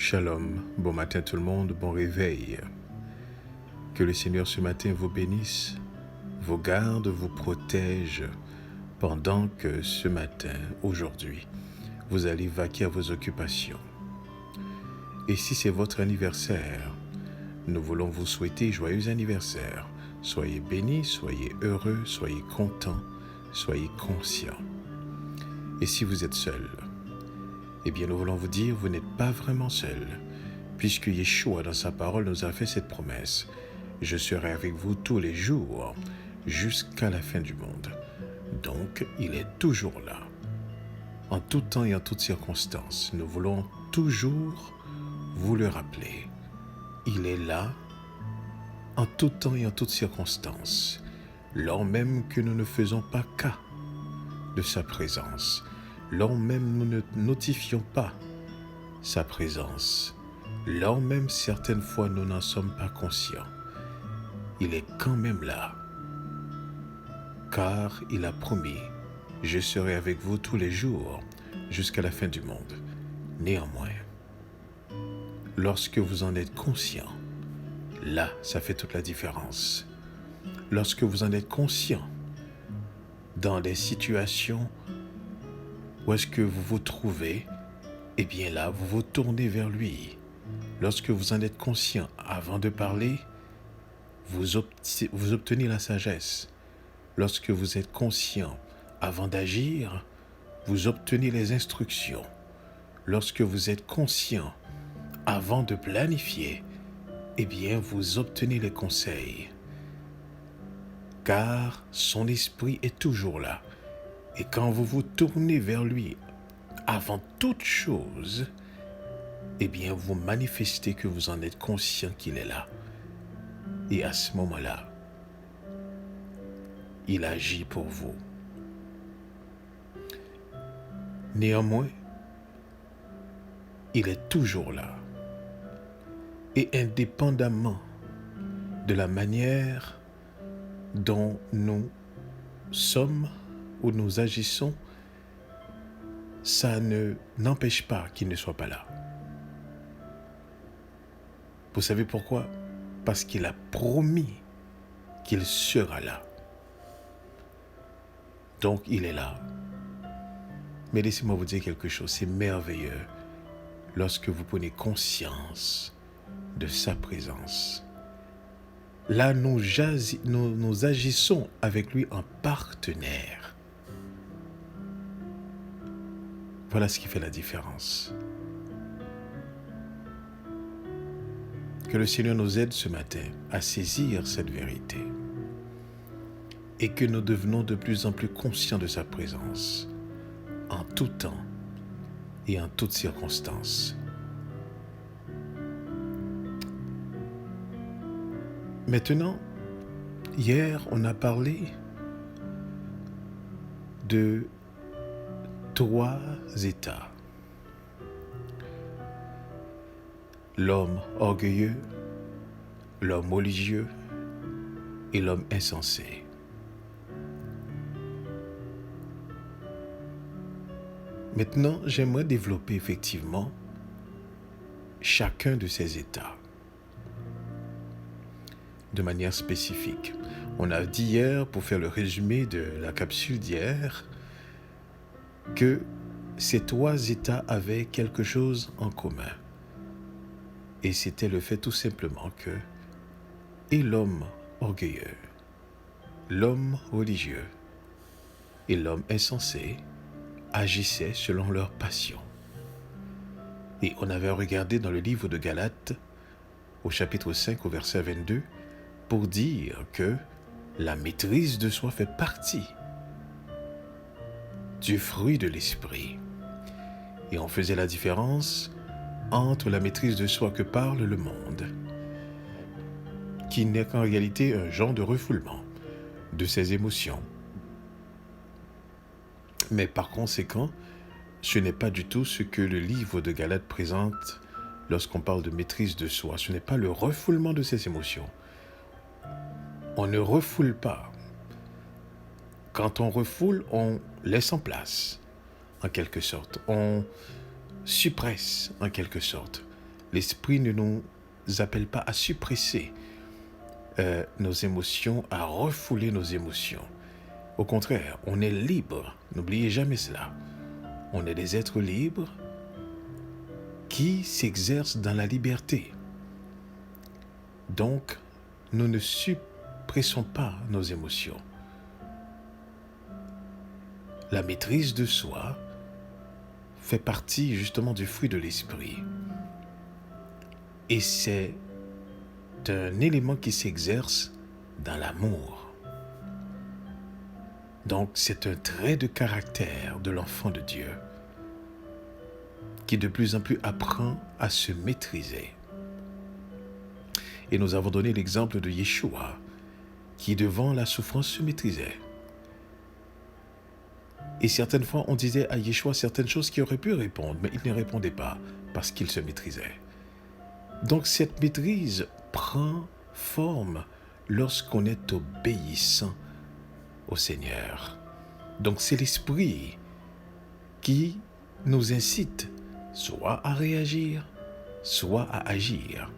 Shalom, bon matin tout le monde, bon réveil. Que le Seigneur ce matin vous bénisse, vous garde, vous protège pendant que ce matin, aujourd'hui, vous allez vaquer à vos occupations. Et si c'est votre anniversaire, nous voulons vous souhaiter joyeux anniversaire. Soyez bénis, soyez heureux, soyez contents, soyez conscients. Et si vous êtes seul, eh bien, nous voulons vous dire, vous n'êtes pas vraiment seul, puisque Yeshua, dans sa parole, nous a fait cette promesse. Je serai avec vous tous les jours, jusqu'à la fin du monde. Donc, il est toujours là. En tout temps et en toutes circonstances, nous voulons toujours vous le rappeler. Il est là, en tout temps et en toutes circonstances, lors même que nous ne faisons pas cas de sa présence, lors même nous ne notifions pas sa présence, lors même certaines fois nous n'en sommes pas conscients, il est quand même là, car il a promis, je serai avec vous tous les jours jusqu'à la fin du monde. Néanmoins, lorsque vous en êtes conscient, là, ça fait toute la différence. Lorsque vous en êtes conscient, dans des situations où est-ce que vous vous trouvez, eh bien là, vous vous tournez vers lui. Lorsque vous en êtes conscient, avant de parler, vous obtenez la sagesse. Lorsque vous êtes conscient, avant d'agir, vous obtenez les instructions. Lorsque vous êtes conscient, avant de planifier, eh bien, vous obtenez les conseils. Car son esprit est toujours là. Et quand vous vous tournez vers lui, avant toute chose, eh bien, vous manifestez que vous en êtes conscient qu'il est là. Et à ce moment-là, il agit pour vous. Néanmoins, il est toujours là. Et indépendamment de la manière dont nous sommes ou nous agissons, ça ne n'empêche pas qu'il ne soit pas là. Vous savez pourquoi? Parce qu'il a promis qu'il sera là. Donc il est là. Mais laissez-moi vous dire quelque chose, c'est merveilleux lorsque vous prenez conscience de sa présence. Là, nous agissons avec lui en partenaire. Voilà ce qui fait la différence. Que le Seigneur nous aide ce matin à saisir cette vérité et que nous devenons de plus en plus conscients de sa présence en tout temps et en toutes circonstances. Maintenant, hier, on a parlé de 3 états. L'homme orgueilleux, l'homme religieux et l'homme insensé. Maintenant, j'aimerais développer effectivement chacun de ces états de manière spécifique. On a dit hier, pour faire le résumé de la capsule d'hier, que ces 3 états avaient quelque chose en commun. Et c'était le fait tout simplement que et l'homme orgueilleux, l'homme religieux et l'homme insensé agissaient selon leur passion. Et on avait regardé dans le livre de Galates, au chapitre 5, au verset 22, pour dire que la maîtrise de soi fait partie du fruit de l'esprit. Et on faisait la différence entre la maîtrise de soi que parle le monde, qui n'est qu'en réalité un genre de refoulement de ses émotions. Mais par conséquent, ce n'est pas du tout ce que le livre de Galates présente lorsqu'on parle de maîtrise de soi. Ce n'est pas le refoulement de ses émotions. On ne refoule pas. Quand on refoule, on laisse en place, en quelque sorte. On suppresse, en quelque sorte. L'esprit ne nous appelle pas à suppresser nos émotions, à refouler nos émotions. Au contraire, on est libre. N'oubliez jamais cela. On est des êtres libres qui s'exercent dans la liberté. Donc, nous ne suppressons pas nos émotions. La maîtrise de soi fait partie justement du fruit de l'esprit. Et c'est un élément qui s'exerce dans l'amour. Donc, c'est un trait de caractère de l'enfant de Dieu qui de plus en plus apprend à se maîtriser. Et nous avons donné l'exemple de Yeshua, qui devant la souffrance se maîtrisait. Et certaines fois, on disait à Yeshua certaines choses qui auraient pu répondre, mais il ne répondait pas parce qu'il se maîtrisait. Donc cette maîtrise prend forme lorsqu'on est obéissant au Seigneur. Donc c'est l'Esprit qui nous incite soit à réagir, soit à agir.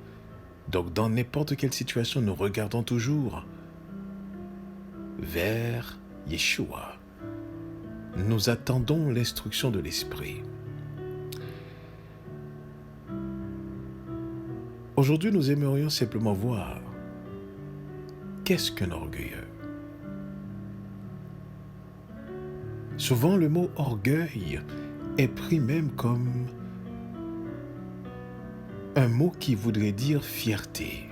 Donc dans n'importe quelle situation, nous regardons toujours vers Yeshua. Nous attendons l'instruction de l'Esprit. Aujourd'hui, nous aimerions simplement voir qu'est-ce qu'un orgueilleux. Souvent, le mot orgueil est pris même comme un mot qui voudrait dire fierté.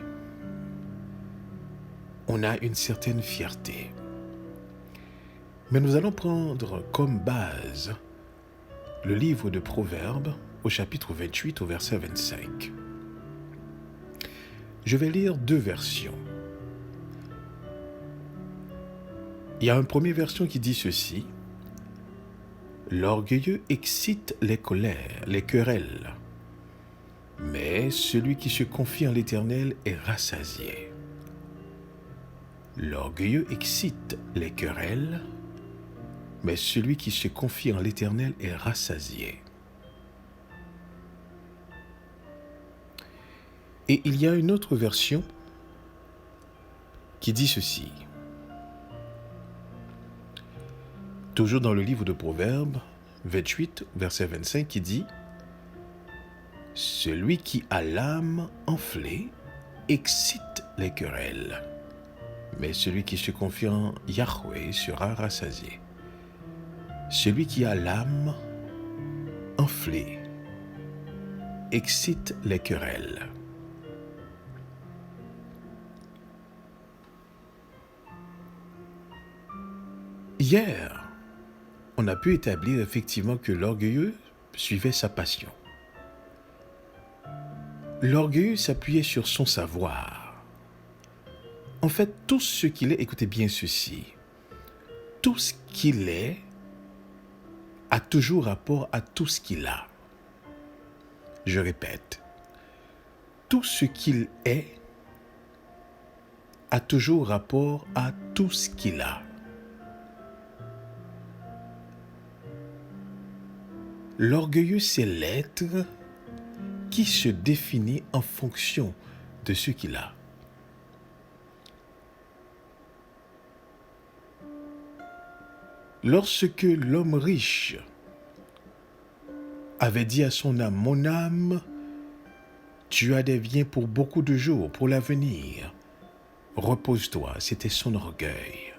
On a une certaine fierté. Mais nous allons prendre comme base le livre de Proverbes au chapitre 28 au verset 25. Je vais lire 2 versions. Il y a une première version qui dit ceci: l'orgueilleux excite les colères, les querelles, mais celui qui se confie en l'Éternel est rassasié. L'orgueilleux excite les querelles, mais celui qui se confie en l'Éternel est rassasié. Et il y a une autre version qui dit ceci. Toujours dans le livre de Proverbes 28, verset 25, qui dit: celui qui a l'âme enflée excite les querelles, mais celui qui se confie en Yahweh sera rassasié. Celui qui a l'âme enflée excite les querelles. Hier, on a pu établir effectivement que l'orgueilleux suivait sa passion. L'orgueilleux s'appuyait sur son savoir. En fait, tout ce qu'il est, écoutez bien ceci, tout ce qu'il est a toujours rapport à tout ce qu'il a. Je répète, tout ce qu'il est a toujours rapport à tout ce qu'il a. L'orgueilleux, c'est l'être qui se définit en fonction de ce qu'il a. Lorsque l'homme riche avait dit à son âme: mon âme, tu as des biens pour beaucoup de jours, pour l'avenir. Repose-toi, c'était son orgueil.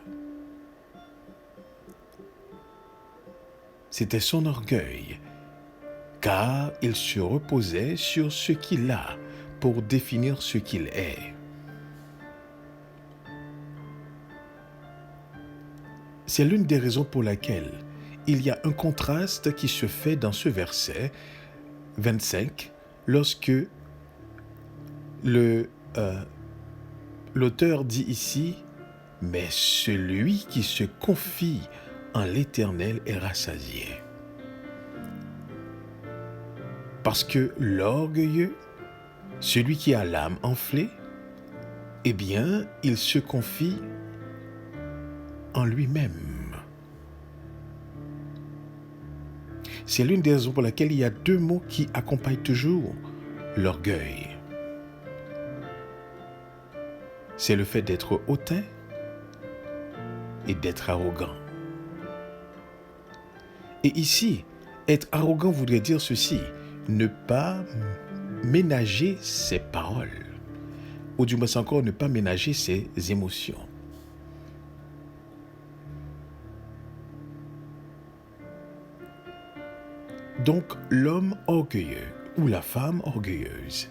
C'était son orgueil, car il se reposait sur ce qu'il a pour définir ce qu'il est. C'est l'une des raisons pour laquelle il y a un contraste qui se fait dans ce verset 25, lorsque l'auteur dit ici: mais celui qui se confie en l'Éternel est rassasié. Parce que l'orgueilleux, celui qui a l'âme enflée, eh bien, il se confie en lui-même. C'est l'une des raisons pour laquelle il y a 2 mots qui accompagnent toujours l'orgueil. C'est le fait d'être hautain et d'être arrogant. Et ici, être arrogant voudrait dire ceci, ne pas ménager ses paroles, ou du moins encore ne pas ménager ses émotions. Donc, l'homme orgueilleux ou la femme orgueilleuse,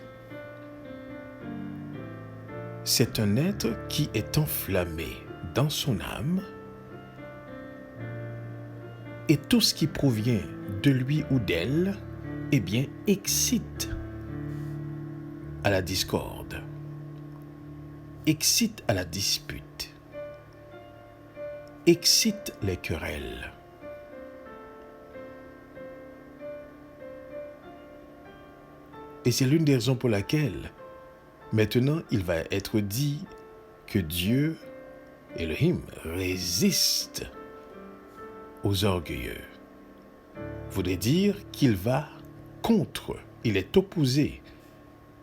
c'est un être qui est enflammé dans son âme et tout ce qui provient de lui ou d'elle, eh bien, excite à la discorde, excite à la dispute, excite les querelles. Et c'est l'une des raisons pour laquelle maintenant il va être dit que Dieu, Elohim, résiste aux orgueilleux. Voudrait dire qu'il va contre, il est opposé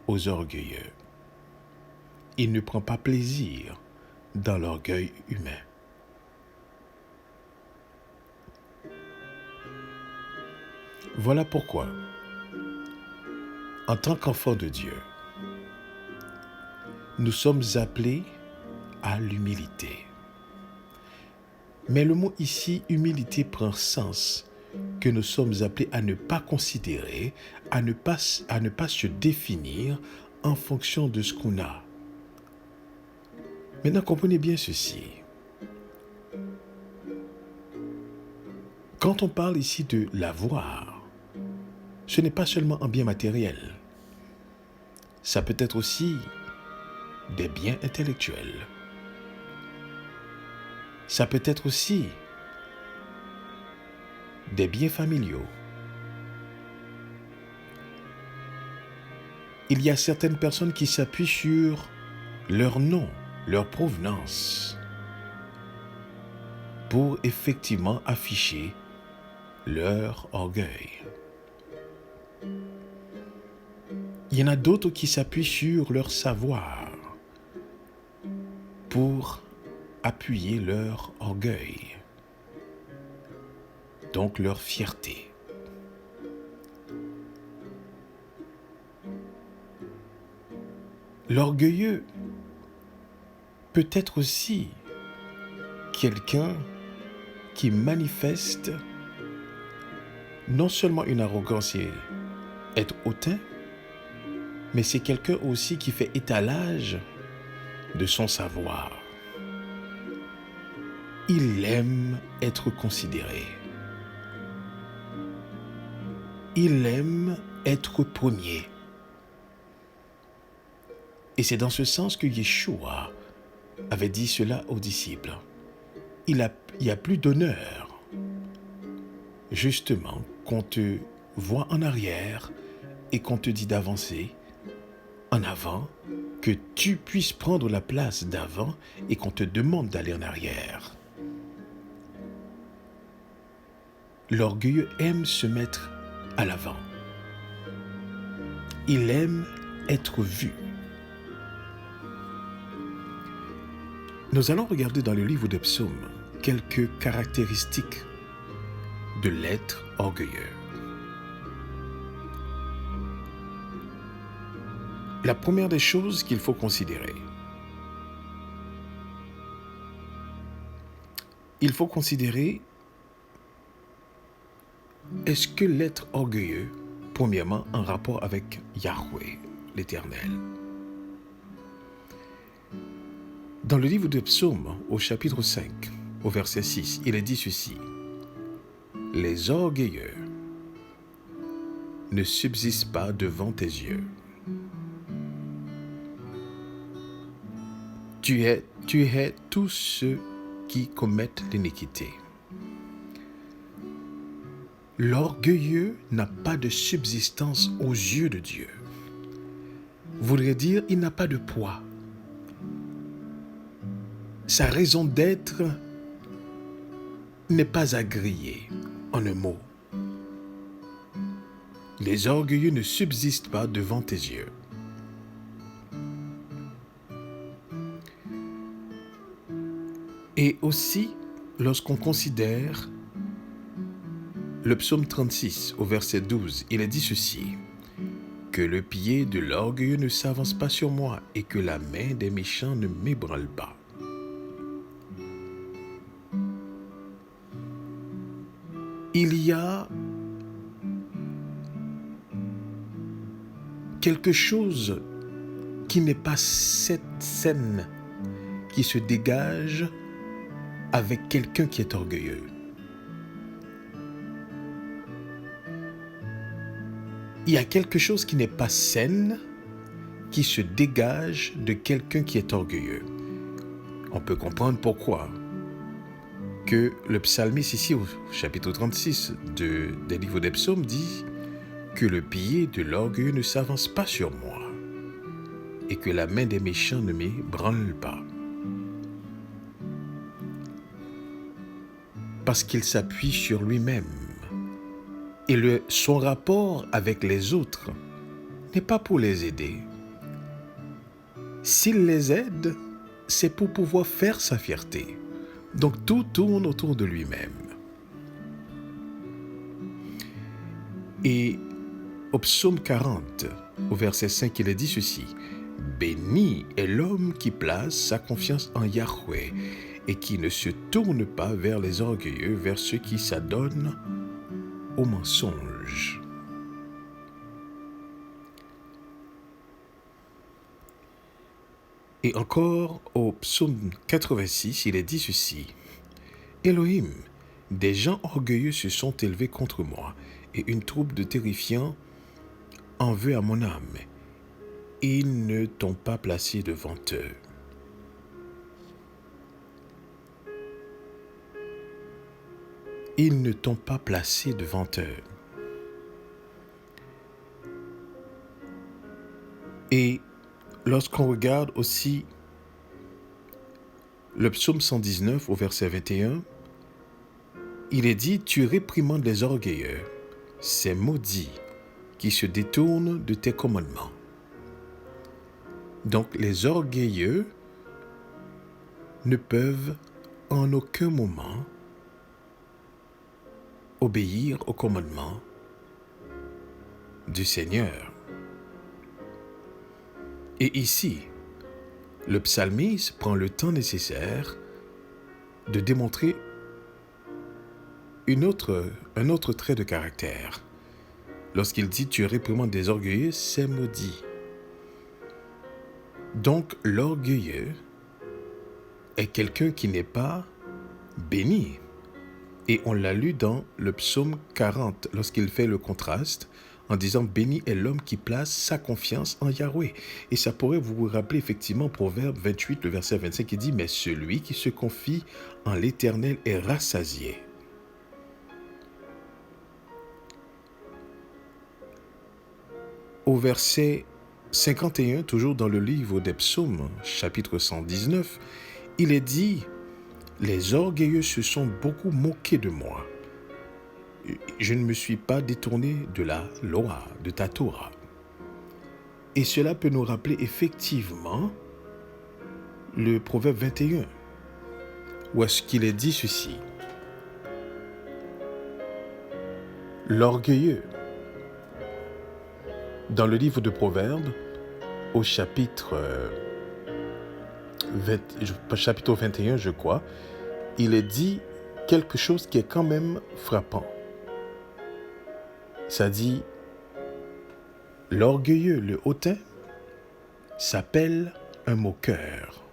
aux orgueilleux. Il ne prend pas plaisir dans l'orgueil humain. Voilà pourquoi, en tant qu'enfants de Dieu, nous sommes appelés à l'humilité. Mais le mot ici, humilité, prend sens que nous sommes appelés à ne pas considérer, à ne pas se définir en fonction de ce qu'on a. Maintenant, comprenez bien ceci. Quand on parle ici de l'avoir, ce n'est pas seulement un bien matériel. Ça peut être aussi des biens intellectuels. Ça peut être aussi des biens familiaux. Il y a certaines personnes qui s'appuient sur leur nom, leur provenance, pour effectivement afficher leur orgueil. Il y en a d'autres qui s'appuient sur leur savoir pour appuyer leur orgueil, donc leur fierté. L'orgueilleux peut être aussi quelqu'un qui manifeste non seulement une arrogance et être hautain, mais c'est quelqu'un aussi qui fait étalage de son savoir. Il aime être considéré. Il aime être premier. Et c'est dans ce sens que Yeshua avait dit cela aux disciples. Il y a plus d'honneur, justement, qu'on te voit en arrière et qu'on te dit d'avancer en avant, que tu puisses prendre la place d'avant et qu'on te demande d'aller en arrière. L'orgueilleux aime se mettre à l'avant. Il aime être vu. Nous allons regarder dans le livre des Psaumes quelques caractéristiques de l'être orgueilleux. La première des choses qu'il faut considérer, est-ce que l'être orgueilleux, premièrement, en rapport avec Yahweh, l'Éternel? Dans le livre des Psaumes, au chapitre 5, au verset 6, il est dit ceci. Les orgueilleux ne subsistent pas devant tes yeux. Tu hais tous ceux qui commettent l'iniquité. L'orgueilleux n'a pas de subsistance aux yeux de Dieu. Voudrait dire, il n'a pas de poids. Sa raison d'être n'est pas agréée, en un mot. Les orgueilleux ne subsistent pas devant tes yeux. Et aussi, lorsqu'on considère le psaume 36 au verset 12, il est dit ceci: que le pied de l'orgueilleux ne s'avance pas sur moi et que la main des méchants ne m'ébranle pas. Il y a quelque chose qui n'est pas cette scène qui se dégage avec quelqu'un qui est orgueilleux. Il y a quelque chose qui n'est pas saine qui se dégage de quelqu'un qui est orgueilleux. On peut comprendre pourquoi. Que le psalmiste ici au chapitre 36 des livres des psaumes dit que le pied de l'orgueilleux ne s'avance pas sur moi et que la main des méchants ne m'ébranle pas. Parce qu'il s'appuie sur lui-même. Et son rapport avec les autres n'est pas pour les aider. S'il les aide, c'est pour pouvoir faire sa fierté. Donc tout tourne autour de lui-même. Et au psaume 40, au verset 5, il est dit ceci: béni est l'homme qui place sa confiance en Yahweh et qui ne se tourne pas vers les orgueilleux, vers ceux qui s'adonnent au mensonge. Et encore au psaume 86, il est dit ceci: Elohim, des gens orgueilleux se sont élevés contre moi, et une troupe de terrifiants en veut à mon âme. Ils ne t'ont pas placé devant eux. Ils ne t'ont pas placé devant eux. Et lorsqu'on regarde aussi le psaume 119 au verset 21, il est dit: tu réprimandes les orgueilleux, ces maudits qui se détournent de tes commandements. Donc les orgueilleux ne peuvent en aucun moment obéir aux commandements du Seigneur. Et ici, le psalmiste prend le temps nécessaire de démontrer un autre trait de caractère. Lorsqu'il dit: tu réprimandes des orgueilleux, c'est maudit. Donc l'orgueilleux est quelqu'un qui n'est pas béni. Et on l'a lu dans le psaume 40, lorsqu'il fait le contraste en disant: béni est l'homme qui place sa confiance en Yahweh. Et ça pourrait vous rappeler effectivement Proverbe 28, le verset 25, qui dit: mais celui qui se confie en l'Éternel est rassasié. Au verset 51, toujours dans le livre des psaumes, chapitre 119, il est dit: les orgueilleux se sont beaucoup moqués de moi. Je ne me suis pas détourné de la loi, de ta Torah. Et cela peut nous rappeler effectivement le Proverbe 21, où est-ce qu'il est dit ceci: l'orgueilleux, dans le livre de Proverbes, au chapitre 21, je crois, il est dit quelque chose qui est quand même frappant. Ça dit: l'orgueilleux, le hautain, s'appelle un moqueur.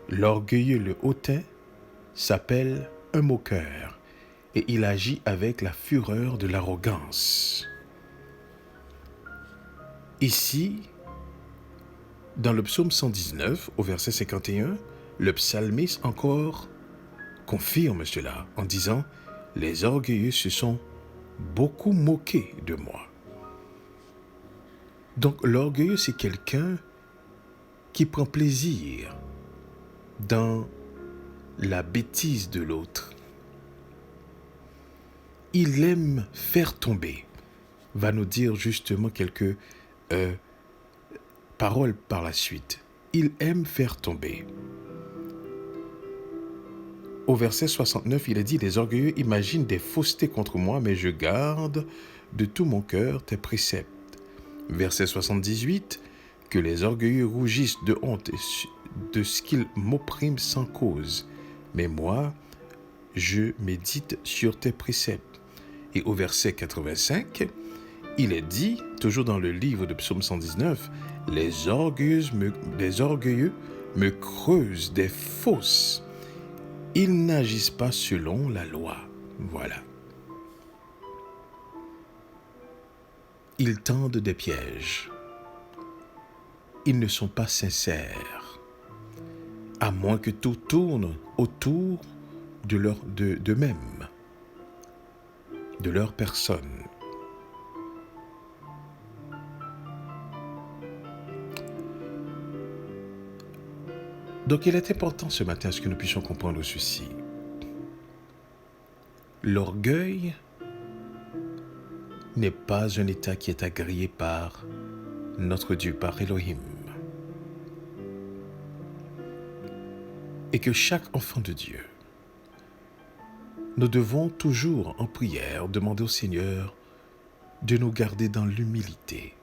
L'orgueilleux, le hautain, s'appelle un moqueur. Et il agit avec la fureur de l'arrogance. Ici, dans le psaume 119, au verset 51, le psalmiste encore confirme cela en disant: les orgueilleux se sont beaucoup moqués de moi. Donc l'orgueilleux, c'est quelqu'un qui prend plaisir dans la bêtise de l'autre. il aime faire tomber, va nous dire justement quelques paroles par la suite. Il aime faire tomber. Au verset 69, il est dit, « Les orgueilleux imaginent des faussetés contre moi, mais je garde de tout mon cœur tes préceptes. » Verset 78, « Que les orgueilleux rougissent de honte de ce qu'ils m'oppriment sans cause. Mais moi, je médite sur tes préceptes. » Et au verset 85, il est dit, toujours dans le livre de Psaume 119, « Les orgueilleux me creusent des fosses. Ils n'agissent pas selon la loi. » Voilà. Ils tendent des pièges. Ils ne sont pas sincères, à moins que tout tourne autour d'eux-mêmes, de leur personne. Donc il est important ce matin à ce que nous puissions comprendre ceci. L'orgueil n'est pas un état qui est agréé par notre Dieu, par Elohim. Et que chaque enfant de Dieu, nous devons toujours en prière demander au Seigneur de nous garder dans l'humilité.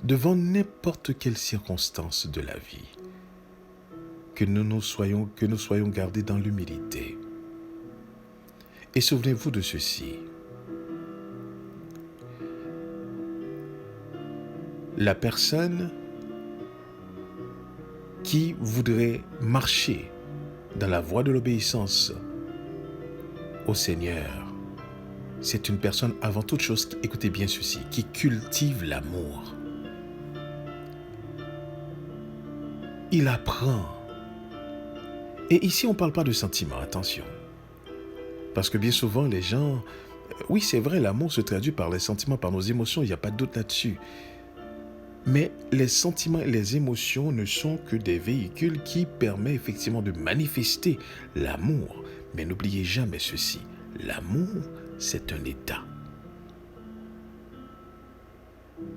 Devant n'importe quelle circonstance de la vie, que nous soyons gardés dans l'humilité. Et souvenez-vous de ceci. La personne qui voudrait marcher dans la voie de l'obéissance au Seigneur, c'est une personne avant toute chose, écoutez bien ceci, qui cultive l'amour. Il apprend. Et ici, on ne parle pas de sentiments, attention. Parce que bien souvent, les gens... Oui, c'est vrai, l'amour se traduit par les sentiments, par nos émotions, il n'y a pas de doute là-dessus. Mais les sentiments et les émotions ne sont que des véhicules qui permettent effectivement de manifester l'amour. Mais n'oubliez jamais ceci, l'amour, c'est un état.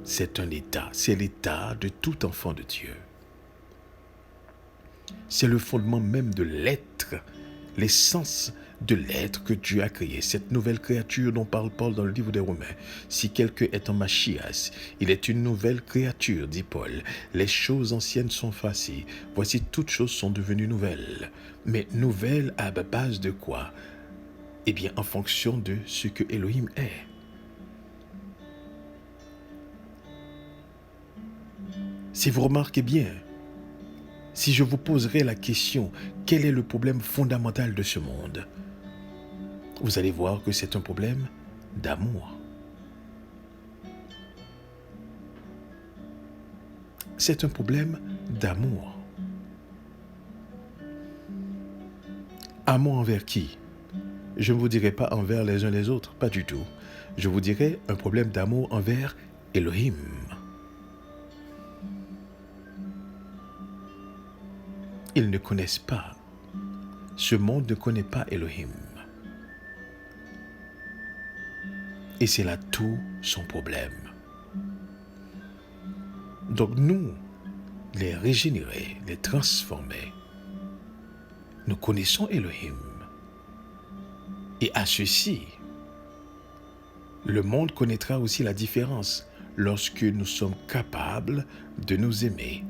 C'est un état, c'est l'état de tout enfant de Dieu. C'est le fondement même de l'être, l'essence de l'être que Dieu a créé, cette nouvelle créature dont parle Paul dans le livre des Romains. Si quelqu'un est en Machias, il est une nouvelle créature, dit Paul. Les choses anciennes sont passées, voici toutes choses sont devenues nouvelles. Mais nouvelles à base de quoi? Eh bien, en fonction de ce que Elohim est. Si vous remarquez bien, si je vous poserais la question, quel est le problème fondamental de ce monde? Vous allez voir que c'est un problème d'amour. C'est un problème d'amour. Amour envers qui? Je ne vous dirai pas envers les uns les autres, pas du tout. Je vous dirai un problème d'amour envers Elohim. Ils ne connaissent pas. Ce monde ne connaît pas Elohim. Et c'est là tout son problème. Donc nous, les régénérés, les transformés, nous connaissons Elohim. Et à ceci, le monde connaîtra aussi la différence lorsque nous sommes capables de nous aimer.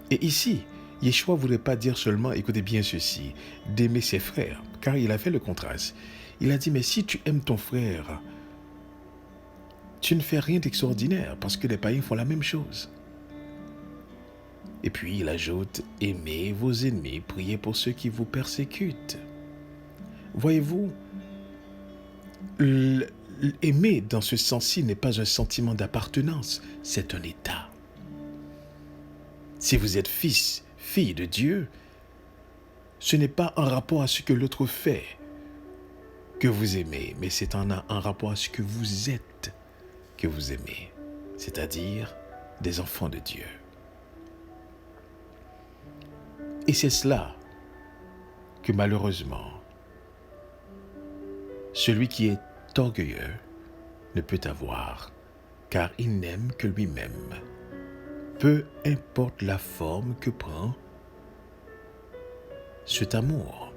Et ici, Yeshua ne voulait pas dire seulement, écoutez bien ceci, d'aimer ses frères, car il a fait le contraste. Il a dit, mais si tu aimes ton frère, tu ne fais rien d'extraordinaire, parce que les païens font la même chose. Et puis il ajoute, aimez vos ennemis, priez pour ceux qui vous persécutent. Voyez-vous, aimer dans ce sens-ci n'est pas un sentiment d'appartenance, c'est un état. Si vous êtes fils, fille de Dieu, ce n'est pas en rapport à ce que l'autre fait que vous aimez, mais c'est en rapport à ce que vous êtes que vous aimez, c'est-à-dire des enfants de Dieu. Et c'est cela que malheureusement, Celui qui est orgueilleux ne peut avoir, car il n'aime que lui-même. Peu importe la forme que prend cet amour,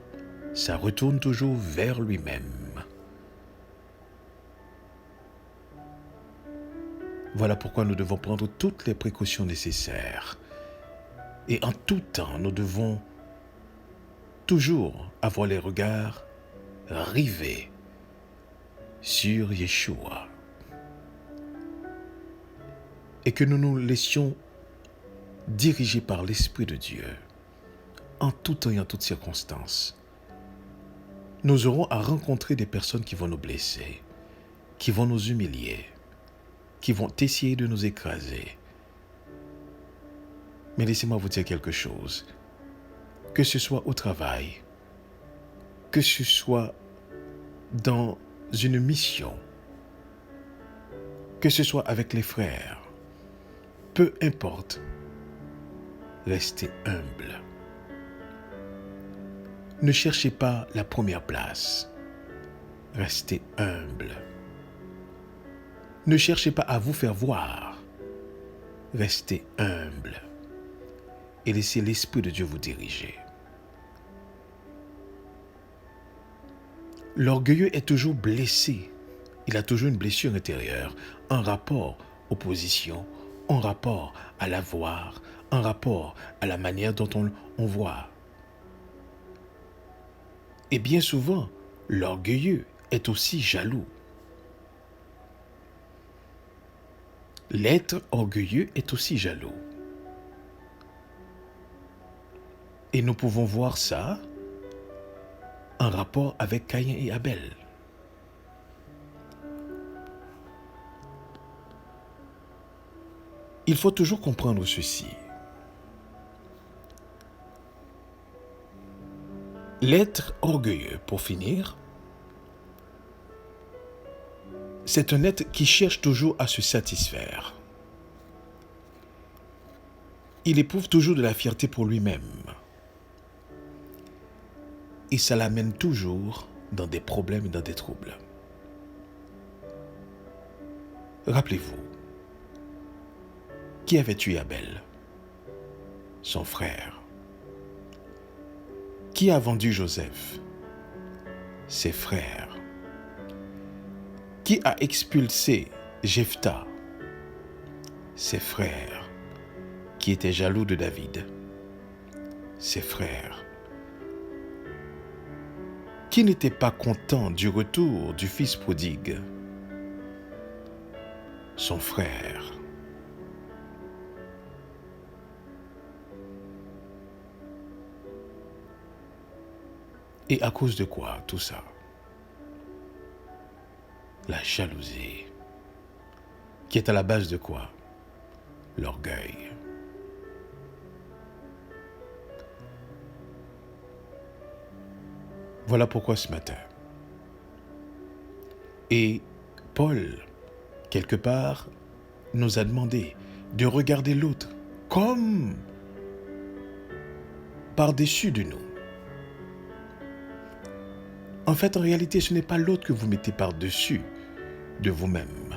ça retourne toujours vers lui-même. Voilà pourquoi nous devons prendre toutes les précautions nécessaires. Et en tout temps, nous devons toujours avoir les regards rivés sur Yeshua. Et que nous nous laissions diriger par l'Esprit de Dieu en tout temps et en toutes circonstances. Nous aurons à rencontrer des personnes qui vont nous blesser, qui vont nous humilier, qui vont essayer de nous écraser. Mais laissez-moi vous dire quelque chose. Que ce soit au travail, que ce soit dans une mission, que ce soit avec les frères, peu importe, restez humble. Ne cherchez pas la première place. Restez humble. Ne cherchez pas à vous faire voir. Restez humble. Et laissez l'Esprit de Dieu vous diriger. L'orgueilleux est toujours blessé. Il a toujours une blessure intérieure, en rapport aux positions, en rapport à l'avoir, en rapport à la manière dont on voit. Et bien souvent, l'orgueilleux est aussi jaloux. L'être orgueilleux est aussi jaloux. Et nous pouvons voir ça en rapport avec Caïn et Abel. Il faut toujours comprendre ceci. L'être orgueilleux, pour finir, c'est un être qui cherche toujours à se satisfaire. Il éprouve toujours de la fierté pour lui-même. Et ça l'amène toujours dans des problèmes et dans des troubles. Rappelez-vous, qui avait tué Abel? Son frère. Qui a vendu Joseph? Ses frères. Qui a expulsé Jephthah? Ses frères, qui étaient jaloux de David. Ses frères. Qui n'était pas content du retour du fils prodigue? Son frère. Et à cause de quoi tout ça? La jalousie. Qui est à la base de quoi? L'orgueil. Voilà pourquoi ce matin. Et Paul, quelque part, nous a demandé de regarder l'autre comme par-dessus de nous. En fait, en réalité, ce n'est pas l'autre que vous mettez par-dessus de vous-même,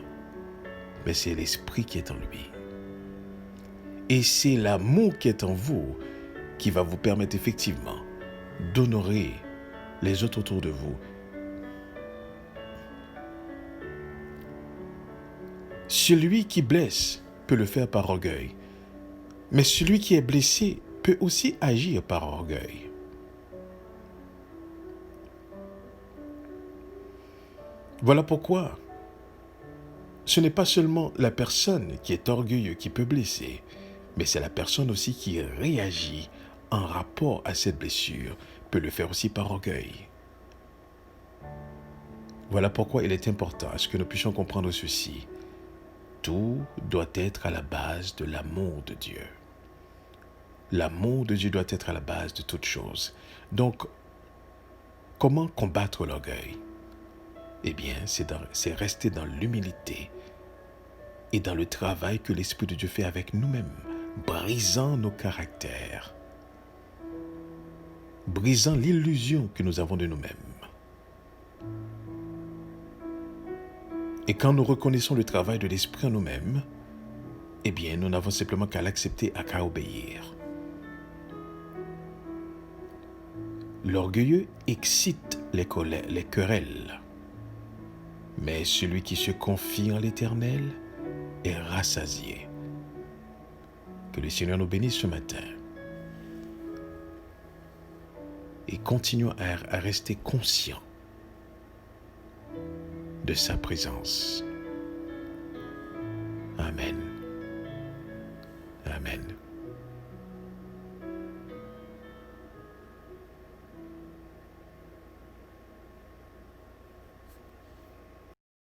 mais c'est l'esprit qui est en lui. Et c'est l'amour qui est en vous qui va vous permettre effectivement d'honorer les autres autour de vous. Celui qui blesse peut le faire par orgueil, mais celui qui est blessé peut aussi agir par orgueil. Voilà pourquoi ce n'est pas seulement la personne qui est orgueilleuse qui peut blesser, mais c'est la personne aussi qui réagit en rapport à cette blessure, peut le faire aussi par orgueil. Voilà pourquoi il est important à ce que nous puissions comprendre ceci. Tout doit être à la base de l'amour de Dieu. L'amour de Dieu doit être à la base de toute chose. Donc, comment combattre l'orgueil? Eh bien, c'est rester dans l'humilité et dans le travail que l'Esprit de Dieu fait avec nous-mêmes, brisant nos caractères, brisant l'illusion que nous avons de nous-mêmes. Et quand nous reconnaissons le travail de l'Esprit en nous-mêmes, eh bien, nous n'avons simplement qu'à l'accepter et qu'à obéir. L'orgueilleux excite les querelles, mais celui qui se confie en l'Éternel est rassasié. Que le Seigneur nous bénisse ce matin. Et continuons à rester conscients de sa présence. Amen. Amen.